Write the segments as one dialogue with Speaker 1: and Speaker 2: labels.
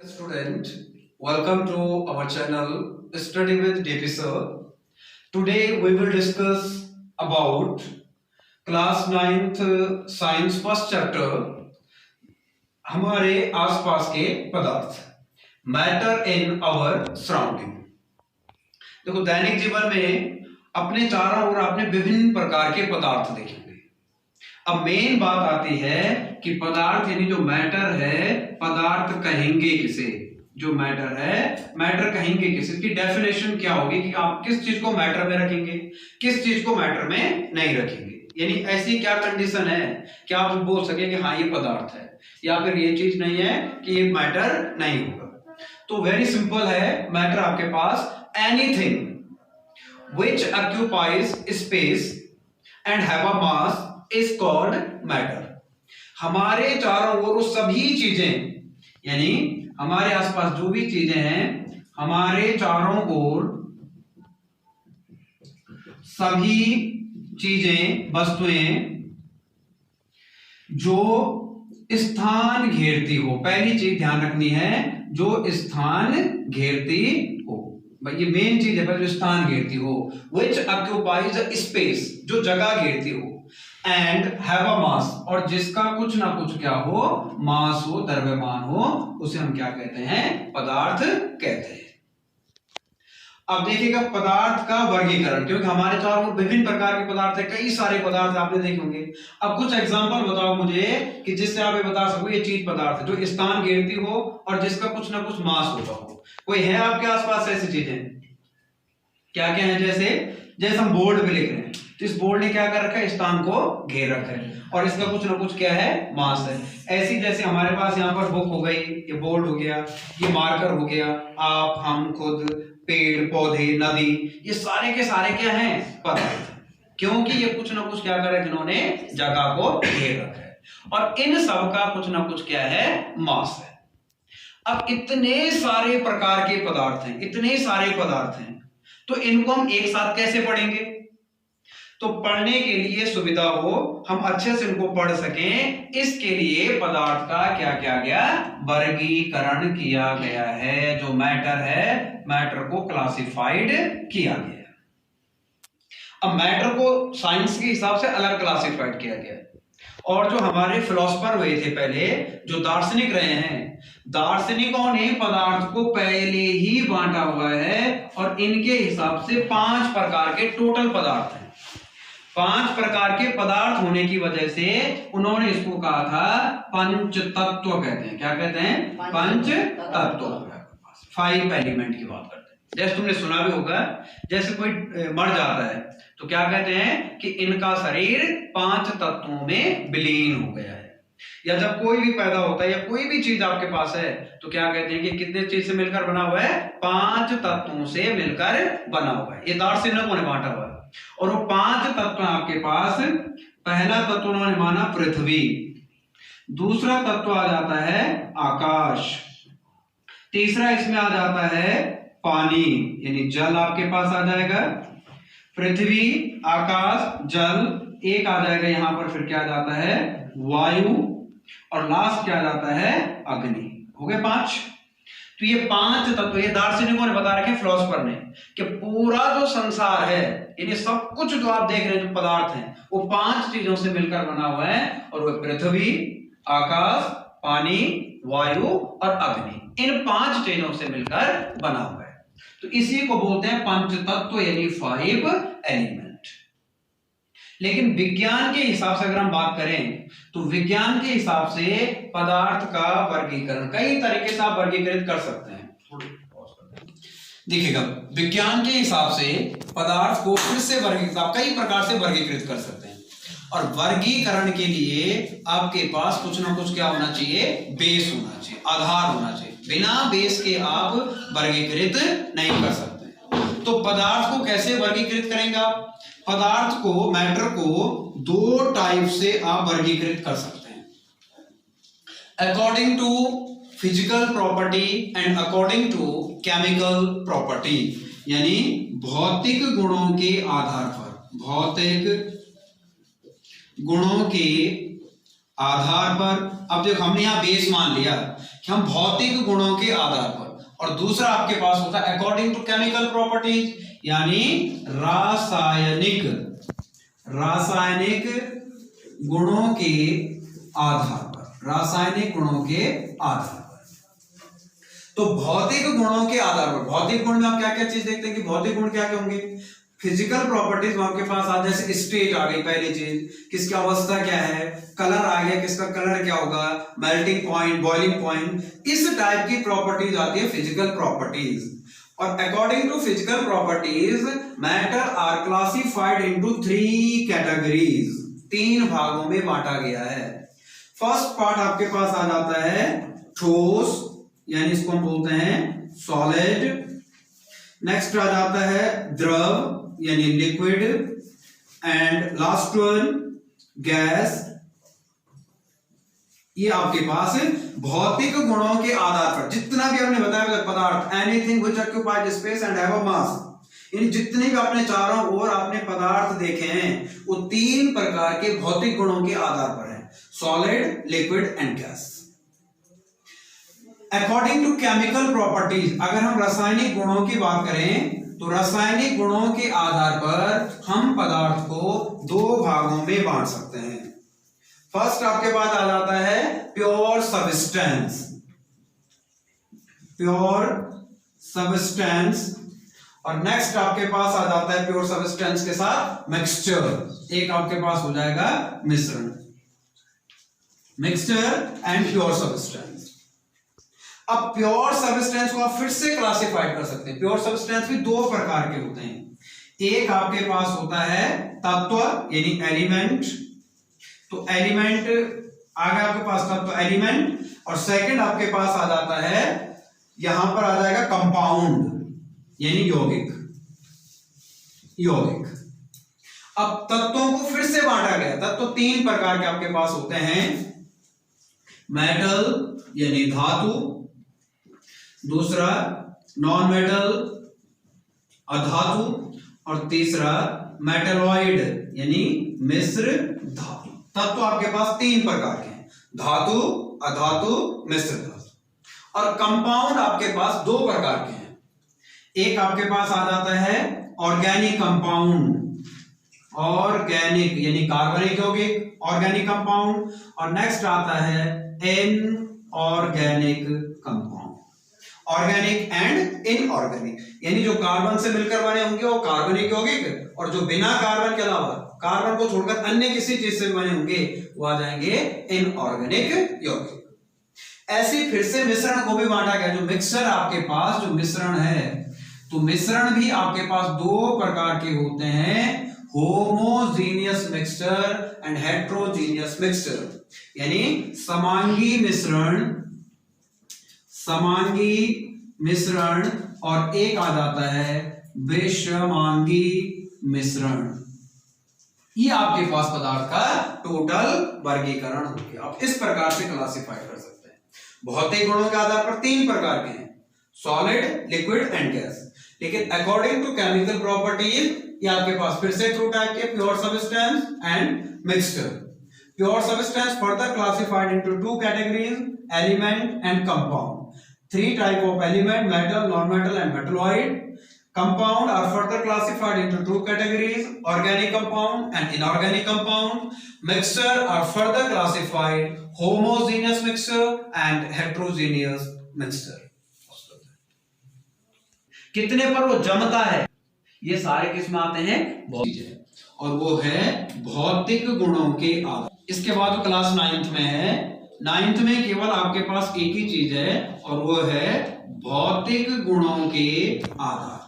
Speaker 1: Student, welcome to our channel Study with DP Sir. Today we will discuss about class 9th science first chapter हमारे आसपास के पदार्थ matter in our surrounding. देखो दैनिक जीवन में अपने चारों ओर आपने विभिन्न प्रकार के पदार्थ देखेंगे। अब मेन बात आती है कि पदार्थ यानी जो मैटर है, पदार्थ कहेंगे किसे? जो मैटर है, मैटर कहेंगे किसे? इसकी डेफिनेशन क्या होगी कि आप किस चीज को मैटर में रखेंगे, किस चीज को मैटर में नहीं रखेंगे। यानी ऐसी क्या कंडीशन है कि आप बोल सके कि हाँ ये पदार्थ है, या फिर ये चीज नहीं है कि ये मैटर नहीं होगा। तो वेरी सिंपल है, मैटर आपके पास anything which occupies space and have a mass is called matter. हमारे चारों ओर सभी चीजें, यानी हमारे आसपास जो भी चीजें हैं, हमारे चारों ओर सभी चीजें, वस्तुएं जो स्थान घेरती हो। पहली चीज ध्यान रखनी है, जो स्थान घेरती हो। ये मेन चीज है, जो स्थान घेरती हो। विच ऑक्यूपाइज स्पेस, जो जगह घेरती हो। एंड हैव अ मास, और जिसका कुछ ना कुछ क्या हो, मास हो, द्रव्यमान हो, उसे हम क्या कहते हैं? पदार्थ कहते हैं। अब देखिएगा पदार्थ का वर्गीकरण, क्योंकि हमारे चारों विभिन्न प्रकार के पदार्थ है, कई सारे पदार्थ आपने देखे होंगे। अब कुछ एग्जांपल बताओ मुझे कि जिससे आप ये बता सको ये चीज पदार्थ है, जो स्थान घेरती हो और जिसका कुछ ना कुछ मास होता हो। कोई है आपके आसपास ऐसी चीजें? क्या क्या है? जैसे हम बोर्ड पे लिख रहे हैं, तो इस बोर्ड ने क्या कर रखा है? स्थान को घेर रखा है, और इसका कुछ ना कुछ क्या है? मास है। ऐसी जैसे हमारे पास यहाँ पर बुक हो गई, ये बोर्ड हो गया, ये मार्कर हो गया, आप, हम, खुद, पेड़ पौधे, नदी, ये सारे के सारे क्या हैं? पदार्थ। क्योंकि ये कुछ ना कुछ क्या करे, जिन्होंने जगह को घेर रखा है, और इन सब का कुछ ना कुछ क्या है? मास है। अब इतने सारे प्रकार के पदार्थ हैं, इतने सारे पदार्थ हैं, तो इनको हम एक साथ कैसे पढ़ेंगे? तो पढ़ने के लिए सुविधा हो, हम अच्छे से इनको पढ़ सकें, इसके लिए पदार्थ का क्या किया गया? वर्गीकरण किया गया है। जो मैटर है, मैटर को क्लासिफाइड किया गया। अब मैटर को साइंस के हिसाब से अलग क्लासिफाइड किया गया, और जो हमारे फिलोसफर हुए थे पहले, जो दार्शनिक रहे हैं, दार्शनिकों ने पदार्थ को पहले ही बांटा हुआ है, और इनके हिसाब से 5 प्रकार के टोटल पदार्थ हैं। 5 प्रकार के पदार्थ होने की वजह से उन्होंने इसको कहा था पंच तत्व कहते हैं। क्या कहते हैं? पंच तत्व। 5 एलिमेंट की बात करते हैं। जैसे तुमने सुना भी होगा, जैसे कोई मर जाता है तो क्या कहते हैं कि इनका शरीर 5 तत्वों में विलीन हो गया है। या जब कोई भी पैदा होता है, या कोई भी चीज आपके पास है, तो क्या कहते हैं कि कितने चीज से मिलकर बना हुआ है? 5 तत्वों से मिलकर बना हुआ है। ये दार्शनिकों ने बांटा हुआ है। और वो 5 तत्व आपके पास, पहला तत्व उन्होंने माना पृथ्वी, दूसरा तत्व आ जाता है आकाश, तीसरा इसमें आ जाता है पानी, यानी जल आपके पास आ जाएगा। पृथ्वी, आकाश, जल, एक आ जाएगा यहां पर, फिर क्या आ जाता है? वायु, और लास्ट क्या आ जाता है? अग्नि। हो गए 5। तो ये 5 तत्व, ये दार्शनिकों ने बता रखे, फिलोसफर ने, कि पूरा जो संसार है, यानी सब कुछ जो आप देख रहे हैं, जो पदार्थ हैं, वो 5 चीजों से मिलकर बना हुआ है, और वो पृथ्वी, आकाश, पानी, वायु और अग्नि, इन 5 चीजों से मिलकर बना हुआ है। तो इसी को बोलते हैं पंच तत्व, यानी 5 एलिमेंट। लेकिन विज्ञान के हिसाब से अगर हम बात करें, तो विज्ञान के हिसाब से पदार्थ का वर्गीकरण कई तरीके से आप वर्गीकृत कर सकते हैं। देखिएगा, विज्ञान के हिसाब से पदार्थ को फिर से वर्गीकृत, कई प्रकार से वर्गीकृत कर सकते हैं। और वर्गीकरण के लिए आपके पास कुछ ना कुछ क्या होना चाहिए? बेस होना चाहिए, आधार होना चाहिए। बिना बेस के आप वर्गीकृत नहीं कर सकते। तो पदार्थ को कैसे वर्गीकृत करेंगे आप? पदार्थ को, मैटर को 2 टाइप से आप वर्गीकृत कर सकते हैं, according to physical property and according to chemical property, यानी भौतिक गुणों के आधार पर, भौतिक गुणों के आधार पर, अब देखो हमने यहाँ बेस मान लिया कि हम भौतिक गुणों के आधार पर, और दूसरा आपके पास होता है अकॉर्डिंग टू केमिकल प्रॉपर्टीज, यानी रासायनिक गुणों के आधार पर, रासायनिक गुणों के आधार पर। तो भौतिक गुणों के आधार पर, भौतिक गुण में आप क्या क्या चीज देखते हैं कि भौतिक गुण क्या क्या होंगे, फिजिकल प्रॉपर्टीज में आपके पास आ, जैसे स्टेट आ गई पहली चीज, किसकी अवस्था क्या है, कलर आ गया, किसका कलर क्या होगा, मेल्टिंग पॉइंट, बॉइलिंग पॉइंट, इस टाइप की प्रॉपर्टीज आती है फिजिकल प्रॉपर्टीज। और according to physical properties matter are classified into 3 categories, 3 भागों में बांटा गया है। फर्स्ट पार्ट आपके पास आ जाता है ठोस, यानी इसको हम बोलते हैं सॉलिड। नेक्स्ट आ जाता है द्रव यानी liquid, and last one gas. ये आपके पास भौतिक गुणों के आधार पर जितना भी हमने बताया पदार्थ, anything which occupies space and have a mass, यानी जितने भी आपने चारों ओर आपने पदार्थ देखे हैं वो 3 प्रकार के भौतिक गुणों के आधार पर है, solid, liquid and gas. According to chemical properties, अगर हम रासायनिक गुणों की बात करें तो रासायनिक गुणों के आधार पर हम पदार्थ को 2 भागों में बांट सकते हैं। फर्स्ट आपके पास आ जाता है प्योर सब्सटेंस, प्योर सब्सटेंस, और नेक्स्ट आपके पास आ जाता है प्योर सब्सटेंस के साथ मिक्सचर, एक आपके पास हो जाएगा मिश्रण, मिक्सचर एंड प्योर सब्सटेंस। अब प्योर सब्सटेंस को आप फिर से क्लासिफाइड कर सकते हैं। प्योर सब्सटेंस भी 2 प्रकार के होते हैं, एक आपके पास होता है तत्व यानी एलिमेंट, तो एलिमेंट आ गया आपके पास तत्व एलिमेंट, और सेकंड आपके पास आ जाता है यहां पर आ जाएगा कंपाउंड यानी यौगिक, यौगिक। अब तत्वों को फिर से बांटा गया, तत्व 3 प्रकार के आपके पास होते हैं, मेटल यानी धातु, दूसरा नॉन मेटल अधातु, और तीसरा मेटलॉइड यानी मिश्र धातु। तत्व आपके पास 3 प्रकार के हैं, धातु, अधातु, मिश्र धातु। और कंपाउंड आपके पास 2 प्रकार के हैं, एक आपके पास आ जाता है ऑर्गेनिक कंपाउंड, ऑर्गेनिक यानी कार्बनिक यौगिक, ऑर्गेनिक कंपाउंड, और नेक्स्ट आता है inorganic compound, organic and inorganic, यानी जो कार्बन से मिलकर बने होंगे वो कार्बनिक यौगिक, और जो बिना कार्बन के अलावा, कार्बन को छोड़कर अन्य किसी चीज से बने होंगे वो आ जाएंगे इनऑर्गेनिक यौगिक। ऐसे फिर से मिश्रण को भी बांटा गया, जो मिक्सचर आपके पास जो मिश्रण है, तो मिश्रण भी आपके पास 2 प्रकार के होते हैं, homogeneous mixture and heterogeneous mixture, यानी समांगी मिश्रण, समांगी मिश्रण, और एक आ जाता है विषमांगी मिश्रण। ये आपके पास पदार्थ का टोटल वर्गीकरण हो गया। आप इस प्रकार से क्लासिफाई कर सकते हैं। भौतिक गुणों के आधार पर 3 प्रकार के हैं, सॉलिड, लिक्विड एंड गैस। लेकिन अकॉर्डिंग टू केमिकल प्रॉपर्टीज ये आपके पास फिर से 2 टाइप के, pure substance and mixture. Pure substance further classified into 2 categories, element and compound. 3 type of element, metal, non-metal and metalloid. Compound are further classified into 2 categories, organic compound and inorganic compound. Mixture are further classified, homogeneous mixture and heterogeneous mixture. कितने पर वो जमता है, ये सारे किस में आते हैं, भौतिक, और वो है भौतिक गुणों के आधार। इसके बाद वो क्लास 9th में है, 9th में केवल आपके पास एक ही चीज है, और वो है भौतिक गुणों के आधार पर।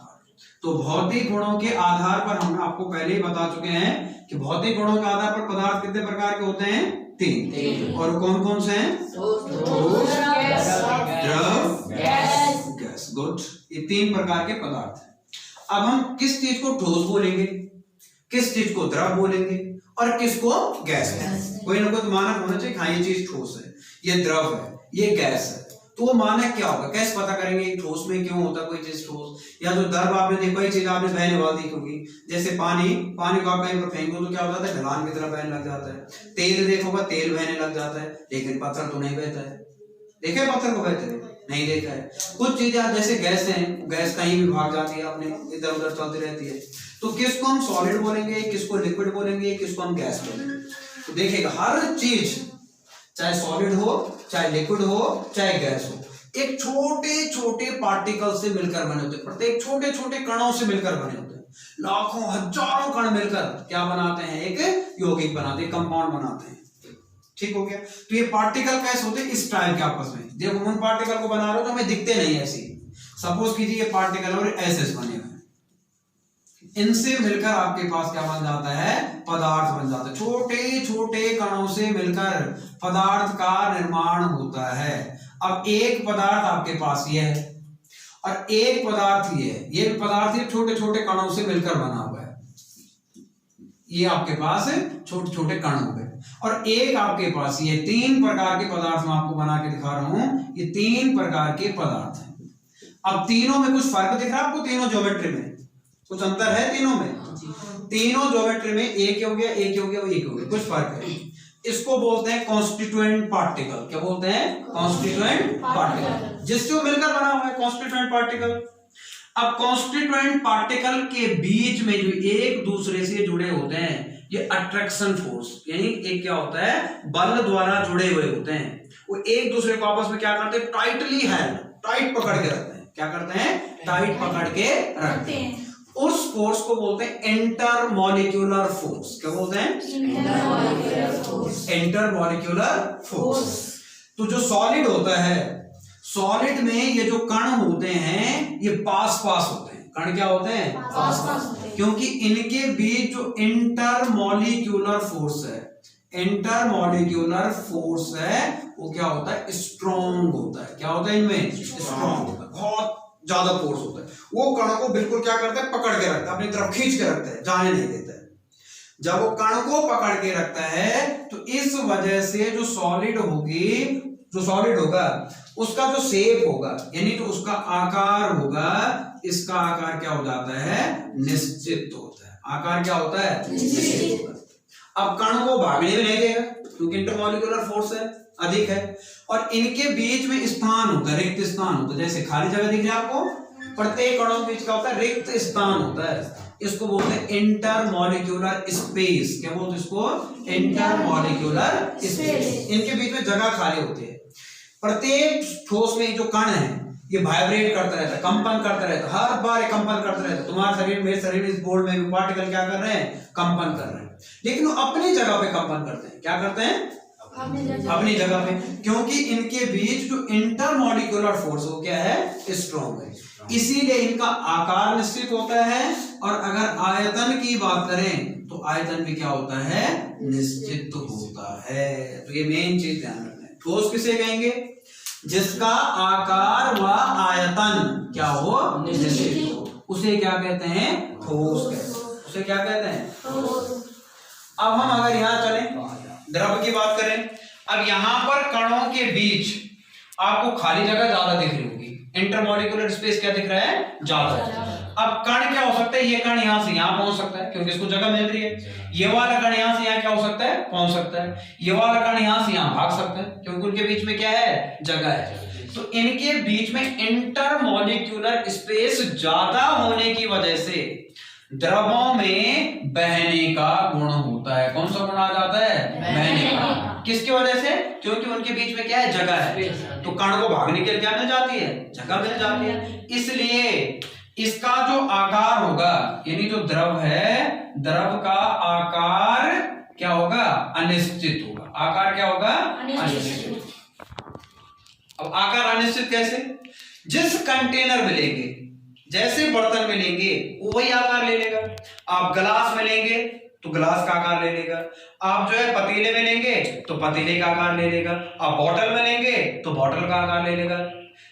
Speaker 1: तो भौतिक गुणों के आधार पर हम आपको पहले ही बता चुके हैं कि भौतिक गुणों के आधार पर पदार्थ कितने प्रकार के होते हैं, 3। और कौन कौन से हैं, द्रव, गैस। गुड, ये 3 प्रकार के पदार्थ हैं। अब हम किस चीज को ठोस बोलेंगे, किस चीज को द्रव बोलेंगे, और किसको गैस है। कोई ना कोई तो मानक होना चाहिए, हाँ ये चीज ठोस है, ये द्रव है, ये गैस है। तो वो मानक क्या होगा, कैसे पता करेंगे ठोस में क्यों होता है कोई चीज ठोस, या जो द्रव आपने देखो कोई चीज आपने बहने वाली देखी होगी, जैसे पानी को आप कहीं पर फेंको तो क्या होता है, ढलान की तरफ बहने लग जाता है। तेल देखोगा तेल बहने लग जाता है, लेकिन पत्थर तो नहीं बहता है। देखे पत्थर को बहते नहीं देखा है। कुछ चीजें जैसे गैस है, गैस कहीं भी भाग जाती है, अपने इधर उधर चलती रहती है। तो किसको हम सॉलिड बोलेंगे, किसको लिक्विड बोलेंगे, किसको हम गैस बोलेंगे। तो देखिएगा हर चीज चाहे सॉलिड हो, चाहे लिक्विड हो, चाहे गैस हो, एक छोटे छोटे पार्टिकल से मिलकर बने होते हैं। प्रत्येक छोटे छोटे कणों से मिलकर बने होते हैं। लाखों हजारों कण मिलकर क्या बनाते हैं, एक यौगिक बनाते हैं, कंपाउंड बनाते हैं। ठीक हो गया। तो ये पार्टिकल कैसे होते हैं, इस टाइप के आपस में। देखो उन पार्टिकल को बना रहे हो तो हमें दिखते नहीं ऐसे। सपोज कीजिए ये पार्टिकल और एसेस बने हुए, इनसे मिलकर आपके पास क्या बन जाता है, पदार्थ बन जाता है। छोटे छोटे कणों से मिलकर पदार्थ का निर्माण होता है। अब एक पदार्थ आपके पास ये है और एक पदार्थ ये है। ये पदार्थ ये छोटे छोटे कणों से मिलकर बना हुआ है। ये आपके पास छोटे छोटे कण हो गए। और एक आपके पास ये 3 प्रकार के पदार्थ मैं आपको बना के दिखा रहा हूं। ये 3 प्रकार के पदार्थ हैं। अब तीनों में कुछ फर्क दिख रहा है आपको, तीनों ज्योमेट्री में कुछ अंतर है तीनों में। तीनों ज्योमेट्री में एक हो गया, एक हो गया, एक हो गया, कुछ फर्क है। इसको बोलते हैं कॉन्स्टिट्यूएंट पार्टिकल। क्या बोलते हैं, कॉन्स्टिट्यूएंट पार्टिकल, जिससे मिलकर बना हुआ है कॉन्स्टिट्यूएंट पार्टिकल। अब कॉन्स्टिट्यूएंट पार्टिकल के बीच में जो एक दूसरे से जुड़े होते हैं, ये अट्रैक्शन फोर्स, यानी एक क्या होता है, बल द्वारा जुड़े हुए होते हैं। वो एक दूसरे को आपस में क्या करते हैं, टाइटली हेल्ड, टाइट पकड़ के रखते हैं। क्या करते हैं, टाइट पकड़ के रखते हैं। उस फोर्स को बोलते हैं इंटरमॉलिक्यूलर फोर्स। क्या बोलते हैं, इंटरमॉलिक्यूलर फोर्स। तो जो सॉलिड होता है, सॉलिड में ये जो कण होते हैं ये पास पास होते हैं। कण क्या होते हैं, पास पास होते हैं, क्योंकि इनके बीच जो इंटरमॉलिक्यूलर फोर्स है, इंटरमॉलिक्यूलर फोर्स है, वो क्या होता है, स्ट्रॉन्ग होता है। क्या होता है, इनमें स्ट्रॉन्ग होता है, बहुत ज्यादा फोर्स होता है। वो कण को बिल्कुल क्या करता है, पकड़ के रखता है, अपनी तरफ खींच के रखता है, जाने नहीं देता है। जब वो कण को पकड़ के रखता है तो इस वजह से जो सॉलिड होगी, जो सॉलिड होगा उसका जो शेप होगा, यानी जो उसका आकार होगा, इसका आकार क्या हो जाता है, निश्चित होता है। आकार क्या होता है, निश्चित होता है। अब कण को भागने में नहीं देगा क्योंकि इंटरमॉलिक्यूलर फोर्स है, अधिक है। और इनके बीच में स्थान होता है, रिक्त स्थान होता है। जैसे खाली जगह दिख रहा है आपको, प्रत्येक कणों के बीच क्या होता है, रिक्त स्थान होता है। इसको बोलते हैं इंटरमॉलिक्यूलर स्पेस। क्या बोलते हैं इसको, इंटरमॉलिक्यूलर स्पेस। इनके बीच में जगह खाली होती है। प्रत्येक ठोस में जो कण है ये वाइब्रेट करता रहता है, कंपन करता रहता है, हर बार कंपन करता रहता है। तुम्हारे शरीर, मेरे शरीर में, इस बोर्ड में भी पार्टिकल क्या कर रहे हैं, कंपन कर रहे हैं, लेकिन वो अपनी जगह पे कंपन करते हैं। क्या करते हैं, अपनी जगह पे, क्योंकि इनके बीच जो इंटरमॉलिक्यूलर फोर्स वो क्या है, स्ट्रॉन्ग है। इसीलिए इनका आकार निश्चित होता है। और अगर आयतन की बात करें तो आयतन भी क्या होता है, निश्चित होता है। तो ये मेन चीज ध्यान रखना है। ठोस किसे कहेंगे, जिसका आकार व आयतन क्या हो, निश्चित हो, उसे क्या कहते हैं, ठोस कहते हैं। उसे क्या कहते हैं, ठोस। अब हम अगर यहां चलें, द्रव की बात करें, अब यहां पर कणों के बीच आपको खाली जगह ज्यादा दिख रही होगी, इंटरमॉलिक्यूलर स्पेस क्या दिख रहा है, ज्यादा। अब कण क्या हो सकता है, ये कण यहां से यहां पहुंच सकता है क्योंकि इसको जगह मिल रही है। ये वाला कण यहां से यहां क्या हो सकता है, पहुंच सकता है। ये वाला कण यहां से यहां भाग सकता है क्योंकि उनके बीच में क्या है, जगह है। तो इनके बीच में इंटरमॉलिक्यूलर स्पेस ज्यादा होने की वजह से द्रवों में बहने का गुण होता है। कौन सा गुण आ जाता है, बहने का। किसकी वजह से, क्योंकि उनके बीच में क्या है, जगह है। तो कण को भागने के लिए क्या मिल जाती है, जगह मिल जाती है। इसलिए इसका जो आकार होगा, यानी जो द्रव है, द्रव का आकार क्या होगा, अनिश्चित होगा। आकार क्या होगा, अनिश्चित। अब आकार अनिश्चित कैसे, जिस कंटेनर में लेंगे, जैसे बर्तन में लेंगे वो वही आकार ले लेगा। आप गिलास में लेंगे तो गिलास का आकार ले लेगा। आप जो है पतीले में लेंगे तो पतीले का आकार ले लेगा। आप बॉटल में लेंगे तो बॉटल का आकार ले लेगा,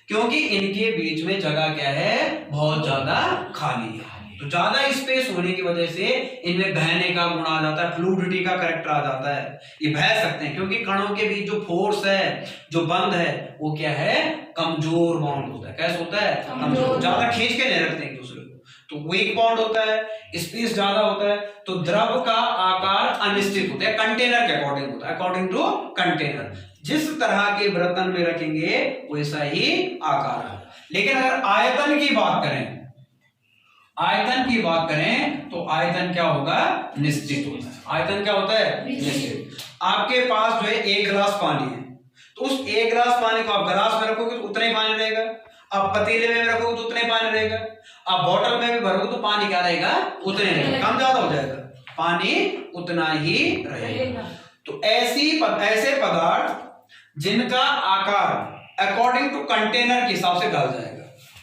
Speaker 1: क्योंकि इनके बीच में जगह क्या है, बहुत ज्यादा खाली है। तो तो ज्यादा स्पेस होने की वजह से इनमें बहने का गुण आ जाता है, फ्लूइडिटी का कैरेक्टर आ जाता है, ये बह सकते हैं क्योंकि कणों के बीच जो फोर्स है, जो बंध है, वो क्या है, कमजोर बॉन्ड होता है। कैसे होता है, कमजोर, ज्यादा खींच के नहीं रखते एक दूसरे को, तो वीक बॉन्ड होता है, स्पेस ज्यादा होता है। तो द्रव का आकार अनिश्चित होता है, कंटेनर के अकॉर्डिंग होता है, अकॉर्डिंग टू कंटेनर। जिस तरह के बर्तन में रखेंगे वैसा ही आकार है। लेकिन अगर आयतन की बात करें, आयतन की बात करें तो आयतन क्या होगा, निश्चित होता है। आयतन क्या होता है, निश्चित। आपके पास जो है 1 गिलास पानी है, तो उस 1 गिलास पानी को आप गिलास में रखोगे तो उतना ही पानी रहेगा, आप पतीले में रखोगे तो उतना ही पानी रहेगा, आप बोतल में भी भरोगे तो पानी क्या रहेगा, उतना ही रहेगा, कम ज्यादा हो जाएगा, पानी उतना ही रहेगा। तो ऐसे पदार्थ जिनका आकार अकॉर्डिंग टू कंटेनर के हिसाब से ढल जाएगा,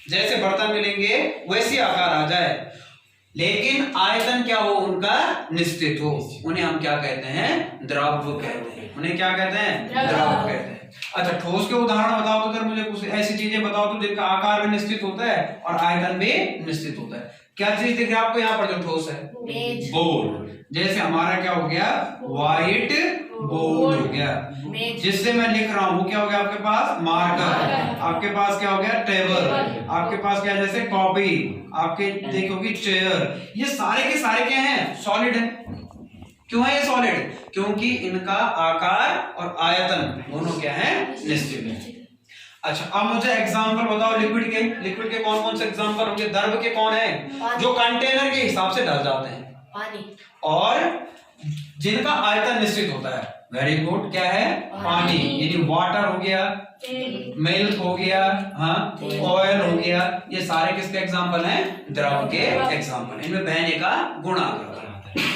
Speaker 1: जैसे बर्तन मिलेंगे वैसे आकार आ जाए, लेकिन आयतन क्या हो उनका, निश्चित हो, उन्हें हम क्या कहते हैं, द्रव कहते हैं। उन्हें क्या कहते हैं, द्रव कहते हैं। अच्छा, ठोस के उदाहरण बताओ तो, अगर मुझे कुछ ऐसी चीजें बताओ तो जिनका आकार भी निश्चित होता है और आयतन भी निश्चित होता है। क्या चीज दिख रही है आपको यहाँ पर जो ठोस है, बोर्ड। जैसे हमारा क्या हो गया, व्हाइट बोर्ड हो गया, जिससे मैं लिख रहा हूं वो क्या हो गया आपके पास, मार्कर। आपके पास क्या हो गया, टेबल। आपके पास क्या है, जैसे कॉपी, आपके देखोगे चेयर। ये सारे के सारे क्या हैं, सॉलिड है। क्यों है ये सॉलिड, क्योंकि इनका आकार और आयतन दोनों क्या है, निश्चित है। अच्छा, अब मुझे एग्जांपल बताओ लिक्विड के। लिक्विड के कौन कौन से एग्जांपल होंगे, द्रव के कौन है, जो कंटेनर के हिसाब से ढल जाते हैं, पानी, और जिनका आयतन निश्चित होता है। वेरी गुड, क्या है, पानी, यानी वाटर हो गया, मिल्क हो गया, हाँ, ऑयल हो गया, ये सारे किसके एग्जांपल हैं, द्रव के एग्जांपल। इनमें बहने का गुण आ जाता है।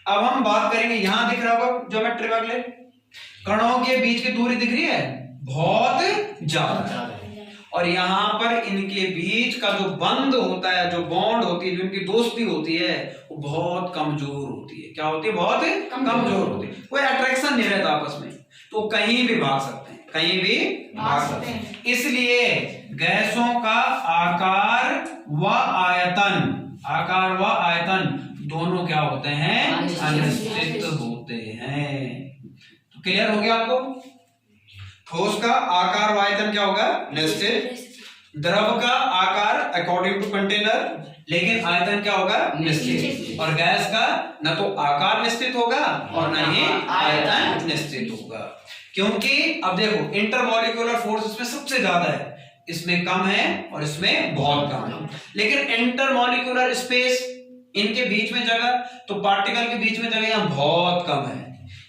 Speaker 1: अब हम बात करेंगे, यहां दिख रहा होगा ज्योमेट्री वाले कणों के बीच की दूरी दिख रही है, बहुत ज्यादा, और यहाँ पर इनके बीच का जो बंध होता है, जो बॉन्ड होती है, जो इनकी दोस्ती होती है, वो बहुत कमजोर होती है। क्या होती है, बहुत कमजोर होती है। कोई अट्रैक्शन नहीं रहता आपस में, तो कहीं भी भाग सकते हैं, कहीं भी भाग सकते हैं। इसलिए गैसों का आकार व आयतन, आकार व आयतन दोनों क्या होते हैं, अनिश्चित होते हैं। तो क्लियर हो गया आपको, ठोस का आकार व आयतन क्या होगा, निश्चित। द्रव का आकार अकॉर्डिंग टू कंटेनर, लेकिन आयतन क्या होगा, निश्चित। और गैस का न तो आकार निश्चित होगा और न ही आयतन निश्चित होगा, क्योंकि अब देखो इंटरमॉलिक्यूलर फोर्स इसमें सबसे ज्यादा है, इसमें कम है और इसमें बहुत कम है। लेकिन इंटरमॉलिक्यूलर स्पेस, इनके बीच में जगह, तो पार्टिकल के बीच में जगह यहाँ बहुत कम है,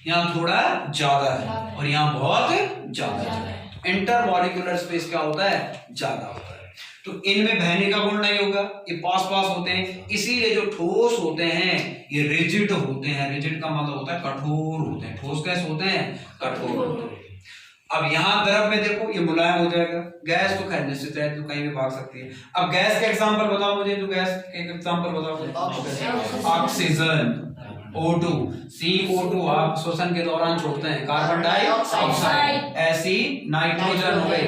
Speaker 1: यहाँ थोड़ा ज्यादा है और यहाँ बहुत ज्यादा है। इंटरमॉलिक्यूलर स्पेस क्या होता है, ज्यादा होता है। तो इनमें बहने का गुण नहीं होगा, ये पास पास होते हैं, इसीलिए जो ठोस होते हैं ये रिजिड होते हैं। रिजिड का मतलब होता है कठोर होते हैं। ठोस कैसे होते हैं, कठोर होते हैं। अब यहाँ द्रव में देखो ये मुलायम हो जाएगा, गैस तो खैर निश्चित है, तो कहीं भी भाग सकती है। अब गैस के एग्जांपल बताओ मुझे, जो गैस के एग्जांपल बताओ। ऑक्सीजन, O2, CO2 आप श्वसन के दौरान छोड़ते हैं, कार्बन डाइऑक्साइड, ऐसी नाइट्रोजन हो गई,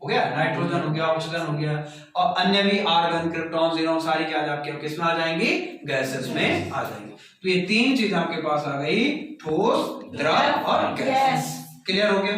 Speaker 1: हो गया नाइट्रोजन हो गया, ऑक्सीजन हो गया, और अन्य भी आर्गन, क्रिप्टॉन, ज़ीनॉन सारी क्या आपके किसमें आ जाएंगी, गैसेस में आ जाएंगी। तो ये तीन चीज आपके पास आ गई, ठोस, द्रव और गैस। क्लियर हो गया।